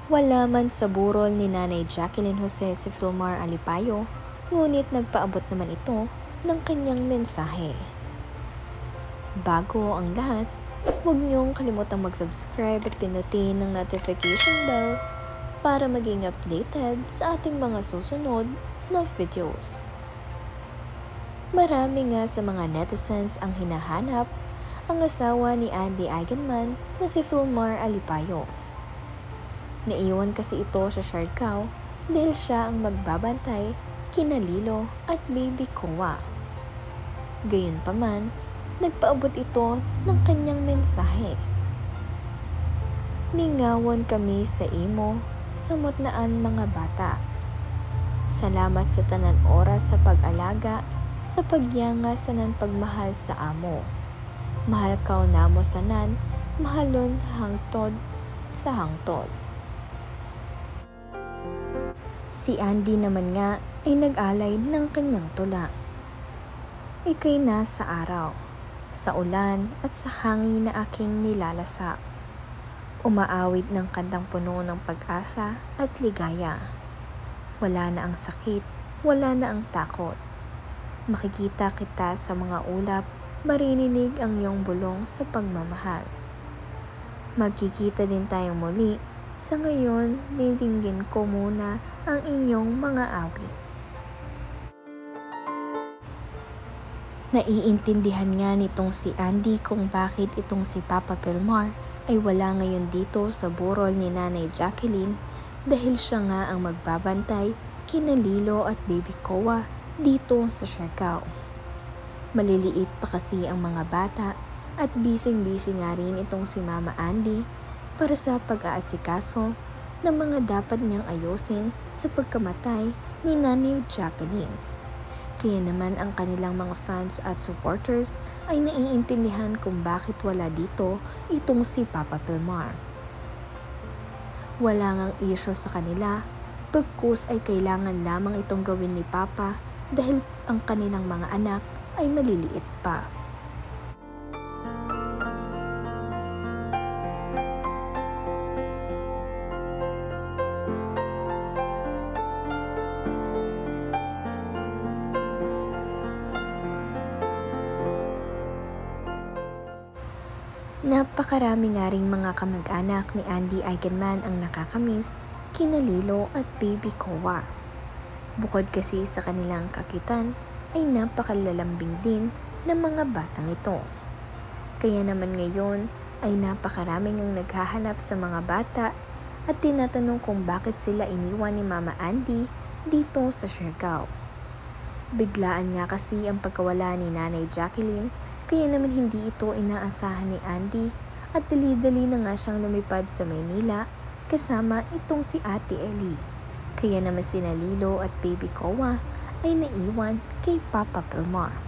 Wala man sa burol ni Nanay Jacqueline Jose si Filmar Alipayo, ngunit nagpaabot naman ito ng kanyang mensahe. Bago ang lahat, huwag niyong kalimutang mag-subscribe at pindutin ng notification bell para maging updated sa ating mga susunod na videos. Marami nga sa mga netizens ang hinahanap ang asawa ni Andy Eigenman na si Filmar Alipayo. Naiwan kasi ito sa Siargao dahil siya ang magbabantay kina Lilo at Baby Kowa. Gayunpaman, nagpaabot ito ng kanyang mensahe. Ningawon kami sa imo, samot naan mga bata. Salamat sa tanan oras sa pag-alaga, sa pagyanga sa nan pagmahal sa amo. Mahal kaw namo sanan, mahalon hangtod sa hangtod. Si Andy naman nga ay nag-alay ng kanyang tula. Ika'y nasa araw, sa ulan at sa hangin na aking nilalasa. Umaawit ng kantang puno ng pag-asa at ligaya. Wala na ang sakit, wala na ang takot. Makikita kita sa mga ulap, marininig ang iyong bulong sa pagmamahal. Magkikita din tayong muli. Sa ngayon, didinggin ko muna ang inyong mga awit. Naiintindihan nga nitong si Andy kung bakit itong si Papa Filmar ay wala ngayon dito sa burol ni Nanay Jacqueline dahil siya nga ang magbabantay kina Lilo at Baby Kowa dito sa Siargao. Maliliit pa kasi ang mga bata at bising-busy nga rin itong si Mama Andy para sa pag-aasikaso ng mga dapat niyang ayusin sa pagkamatay ni Nanay Jacqueline. Kaya naman ang kanilang mga fans at supporters ay naiintindihan kung bakit wala dito itong si Papa Filmar. Wala ngang isyo sa kanila, pagkus ay kailangan lamang itong gawin ni Papa dahil ang kanilang mga anak ay maliliit pa. Napakarami nga ring mga kamag-anak ni Andy Eigenman ang nakakamiss kina Lilo at Baby Kowa. Bukod kasi sa kanilang kakitan ay napakalalambing din ng mga batang ito. Kaya naman ngayon ay napakaraming ang naghahanap sa mga bata at tinatanong kung bakit sila iniwan ni Mama Andy dito sa Siargao. Biglaan nga kasi ang pagkawala ni Nanay Jacqueline kaya naman hindi ito inaasahan ni Andy at dali-dali na nga siyang lumipad sa Maynila kasama itong si Ate Ellie. Kaya naman sina Lilo at Baby Kowa ay naiwan kay Papa Filmar.